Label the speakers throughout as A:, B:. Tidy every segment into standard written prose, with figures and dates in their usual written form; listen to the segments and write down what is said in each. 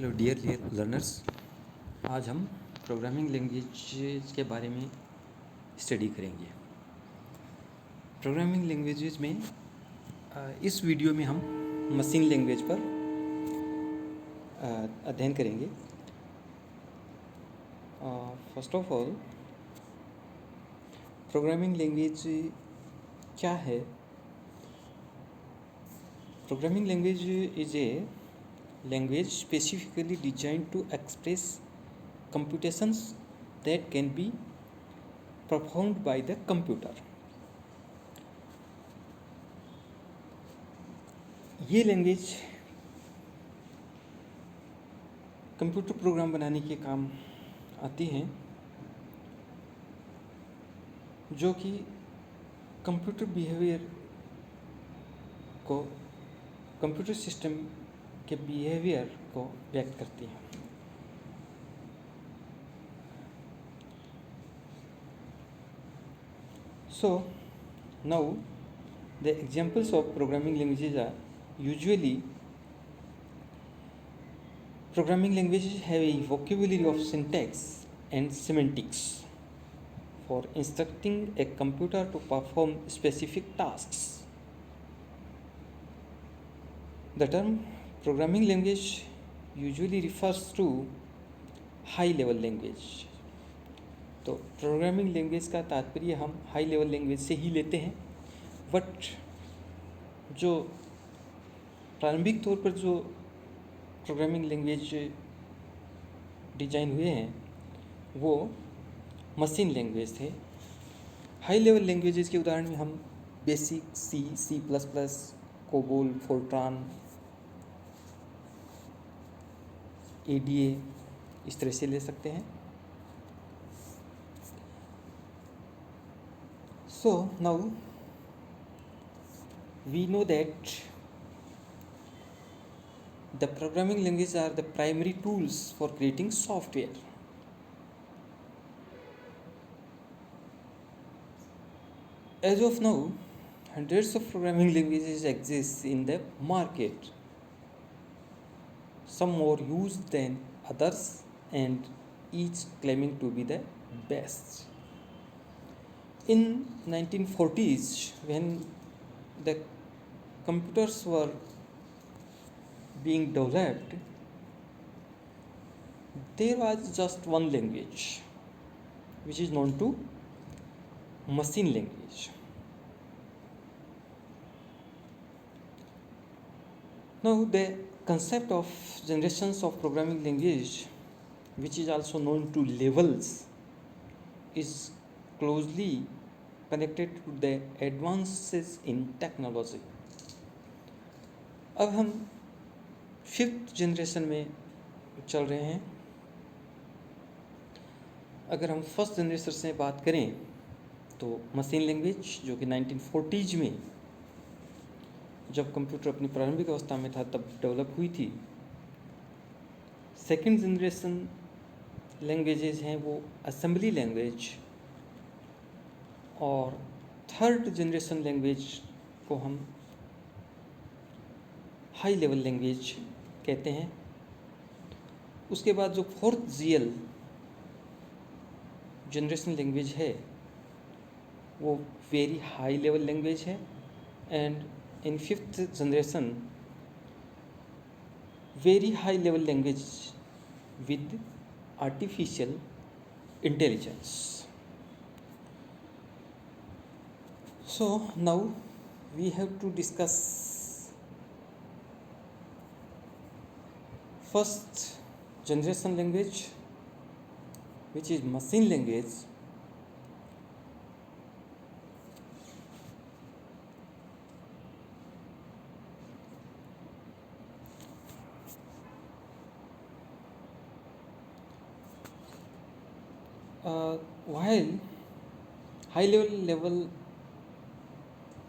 A: Hello dear learners. आज हम programming languages के बारे में स्टडी करेंगे। प्रोग्रामिंग लैंग्वेजेस में इस वीडियो में हम मशीन लैंग्वेज पर अध्ययन करेंगे। First of all, programming language क्या है? Programming language is a language specifically designed to express computations that can be performed by the computer. ये लैंग्वेज कंप्यूटर प्रोग्राम बनाने के काम आती हैं, जो कि कंप्यूटर बिहेवियर को, कंप्यूटर सिस्टम के बिहेवियर को व्यक्त करती हैं। So now the examples of programming languages are usually programming languages have a vocabulary of syntax and semantics for instructing a computer to perform specific tasks. The term programming language usually refers to high level language. तो programming language का तात्पर्य हम high level language से ही लेते हैं, but जो प्रारंभिक तौर पर जो प्रोग्रामिंग लैंग्वेज डिजाइन हुए हैं वो मशीन लैंग्वेज थे। हाई लेवल लैंग्वेजेस के उदाहरण में हम BASIC C, C plus plus, COBOL, FORTRAN, ADA इस तरह से ले सकते हैं। So now we know that the programming languages are the primary tools for creating software. As of now, hundreds of programming languages exist in the market. Some more used than others, and each claiming to be the best. In 1940s, when the computers were being developed, there was just one language, which is known to machine language. Now, the concept of generations of programming language, which is also known to levels, is closely connected to the advances in technology. अब हम 5th generation में चल रहे हैं। अगर हम first generation से बात करें तो मशीन लैंग्वेज, जो कि 1940s में जब कंप्यूटर अपनी प्रारंभिक अवस्था में था तब डेवलप हुई थी। सेकेंड जनरेशन लैंग्वेजेस हैं वो असेंबली लैंग्वेज, और थर्ड जनरेशन लैंग्वेज को हम हाई लेवल लैंग्वेज कहते हैं। उसके बाद जो फोर्थ जनरेशन लैंग्वेज है वो वेरी हाई लेवल लैंग्वेज है, and in 5th generation very high level language with artificial intelligence. So now we have to discuss first generation language, which is machine language. While high level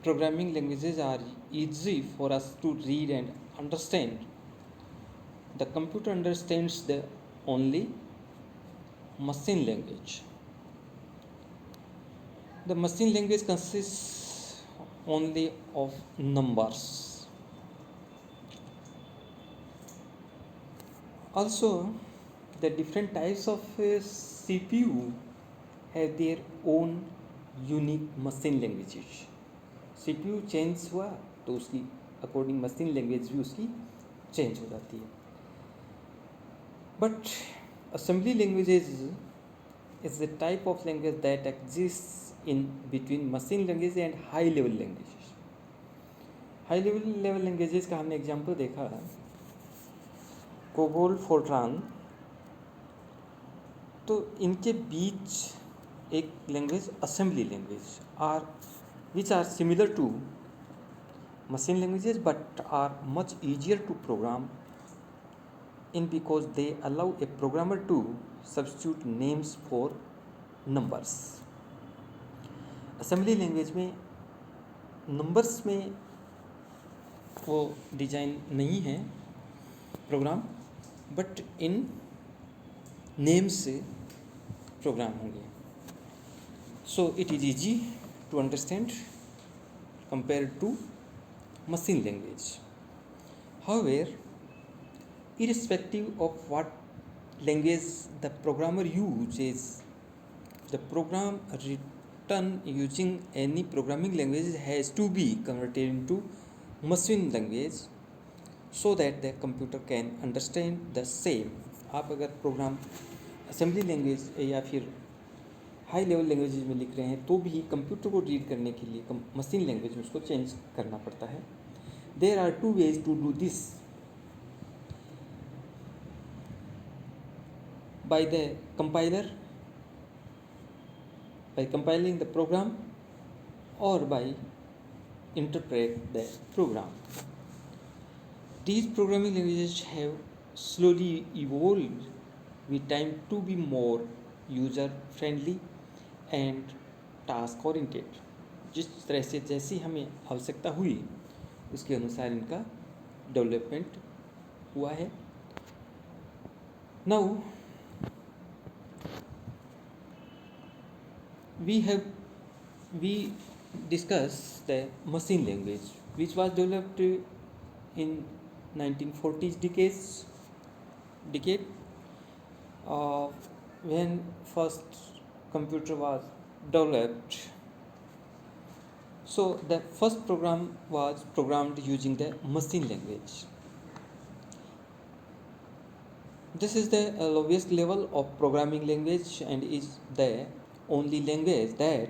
A: programming languages are easy for us to read and understand, the computer understands the only machine language. The machine language consists only of numbers. Also, the different types of CPU have their own unique machine languages. CPU change हुआ तो उसकी according machine language भी उसकी change हो जाती है. But assembly languages is a type of language that exists in between machine language and high level languages. High level languages का हमने एग्जांपल देखा, कोबोल, फोर्ट्रान. तो इनके बीच एक language assembly language are which are similar to machine languages but are much easier to program in because they allow a programmer to substitute names for numbers. असेंबली लैंग्वेज में नंबर्स में वो डिजाइन नहीं है प्रोग्राम, बट इन नेम्स से program होंगे. So it is easy to understand compared to machine language. However, irrespective of what language the programmer uses, the program written using any programming language has to be converted into machine language so that the computer can understand the same. आप अगर programme assembly language या फिर high level languages में लिख रहे हैं तो भी कंप्यूटर को रीड करने के लिए मशीन लैंग्वेज में उसको चेंज करना पड़ता है. There are two ways to do this. By the compiler, by compiling the program, or by interpret the program. These programming languages have slowly evolved with time to be more user friendly and task oriented. जिस तरह से जैसी हमें आवश्यकता हुई उसके अनुसार इनका डेवलपमेंट हुआ है. Now we discuss the machine language which was developed in 1940s decade when first computer was developed. So the first program was programmed using the machine language. This is the lowest level of programming language and is the only language that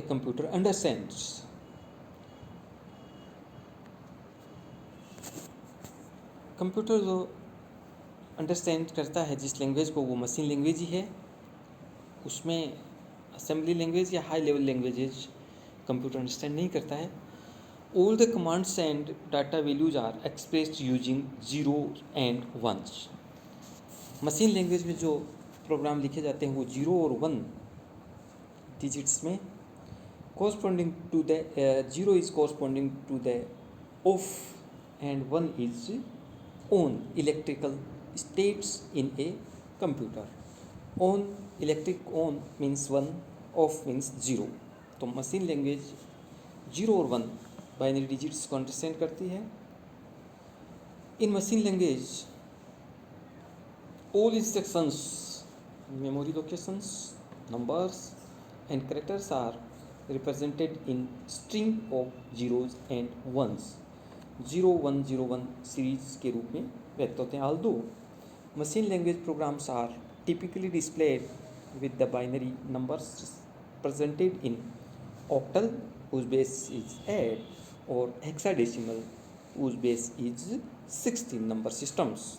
A: a computer understands. Computer जो understand करता है जिस language को वो machine language ही है. उसमें assembly language या high level languages computer understand नहीं करता है. All the commands and data values are expressed using zero and ones. Machine language में जो प्रोग्राम लिखे जाते हैं वो जीरो और वन डिजिट्स में corresponding to the 0 is corresponding to the off and 1 is on electrical states in a computer. On electric on means 1, off means 0. तो machine language 0 और 1 बाइनरी डिजिट्स को अंडरस्टैंड करती है. In machine language all instructions, memory locations, numbers and characters are represented in string of zeros and ones. 0101 series के रूप में व्यक्त होते हैं. although machine language programs are typically displayed with the binary numbers presented in octal whose base is 8 or hexadecimal whose base is 16 number systems.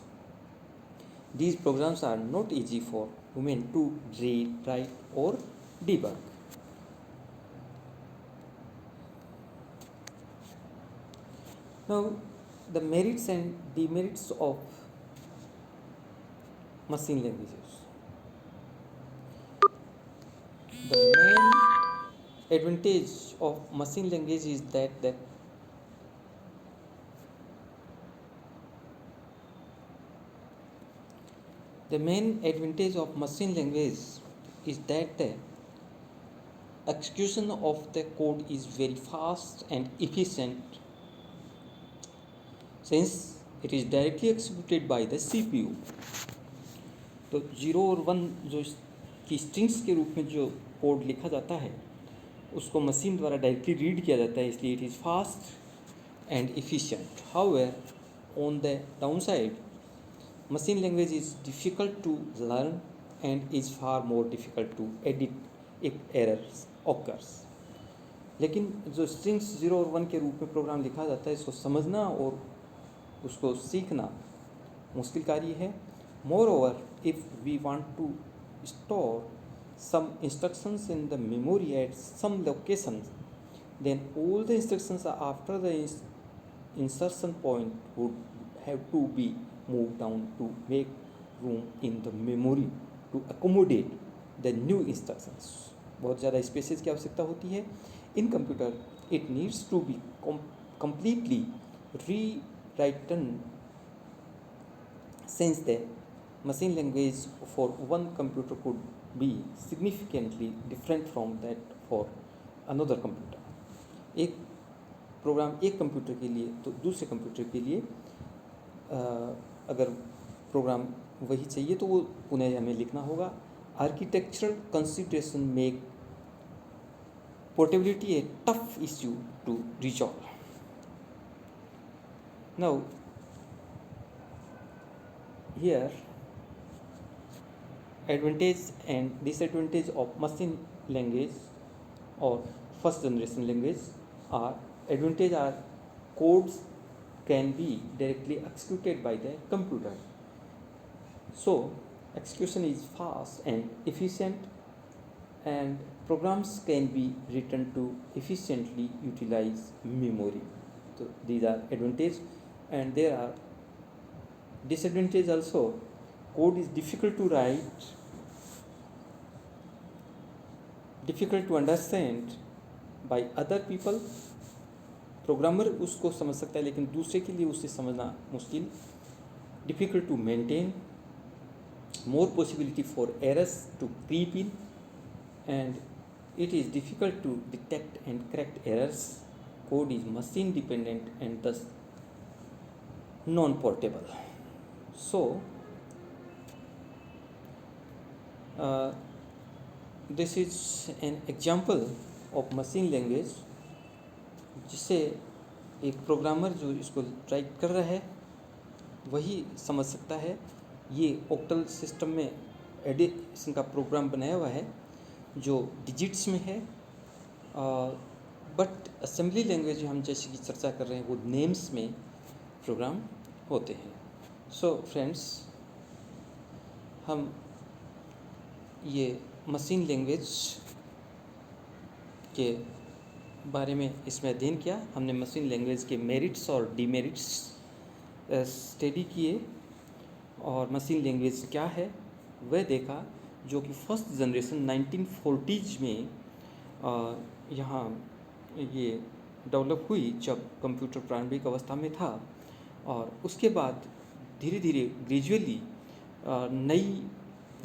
A: These programs are not easy for women to read, write or debug. Now, the merits and demerits of machine languages. The main advantage of machine language is that the main advantage of machine language is that the execution of the code is very fast and efficient. Since it is directly executed by the CPU। तो 0 और 1 जो की strings के रूप में जो code लिखा जाता है उसको मशीन द्वारा डायरेक्टली रीड किया जाता है, इसलिए it is fast and efficient. However on the downside machine language is difficult to learn and is far more difficult to edit if errors occurs। लेकिन जो स्ट्रिंग्स 0 और 1 के रूप में प्रोग्राम लिखा जाता है इसको समझना और उसको सीखना मुश्किल कार्य है। Moreover if we want to store some instructions in the memory at some locations, then all the instructions after the insertion point would have to be moved down to make room in the memory to accommodate the new instructions। बहुत ज़्यादा spaces की आवश्यकता होती है in computer. It needs to be completely rewritten since the machine language for one computer could be significantly different from that for another computer। एक programme एक computer के लिए तो दूसरे कंप्यूटर के लिए अगर प्रोग्राम वही चाहिए तो वो उन्हें हमें लिखना होगा। Architectural consideration make portability a tough issue to resolve. Now here advantage and disadvantage of machine language or first generation language are: advantage are codes can be directly executed by the computer, so execution is fast and efficient, and programs can be written to efficiently utilize memory। So these are advantage, and there are disadvantage also। Code is difficult to write, difficult to understand by other people। Programmer उसको समझ सकता है लेकिन दूसरे के लिए उसे समझना मुश्किल। difficult to maintain, more possibility for errors to creep in, and it is difficult to detect and correct errors। Code is machine dependent and thus non-portable। So this is an example of machine language जिसे एक programmer जो इसको right कर रहा है वही समझ सकता है। ये ऑक्टल सिस्टम में एडिशन का प्रोग्राम बनाया हुआ है जो डिजिट्स में है, बट असेंबली लैंग्वेज हम जैसे कि चर्चा कर रहे हैं वो नेम्स में प्रोग्राम होते हैं। सो फ्रेंड्स, हम ये मशीन लैंग्वेज के बारे में इसमें अध्ययन किया। हमने मशीन लैंग्वेज के मेरिट्स और डीमेरिट्स स्टडी किए और मशीन लैंग्वेज क्या है वह देखा, जो कि फर्स्ट जनरेशन 1940s में यहाँ ये डेवलप हुई जब कंप्यूटर प्रारंभिक अवस्था में था, और उसके बाद धीरे धीरे ग्रेजुअली नई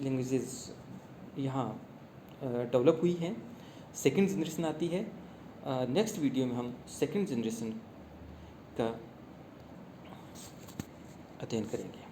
A: लैंग्वेजेस यहाँ डेवलप हुई हैं। सेकंड जनरेशन आती है। नेक्स्ट वीडियो में हम सेकंड जनरेशन का अध्ययन करेंगे।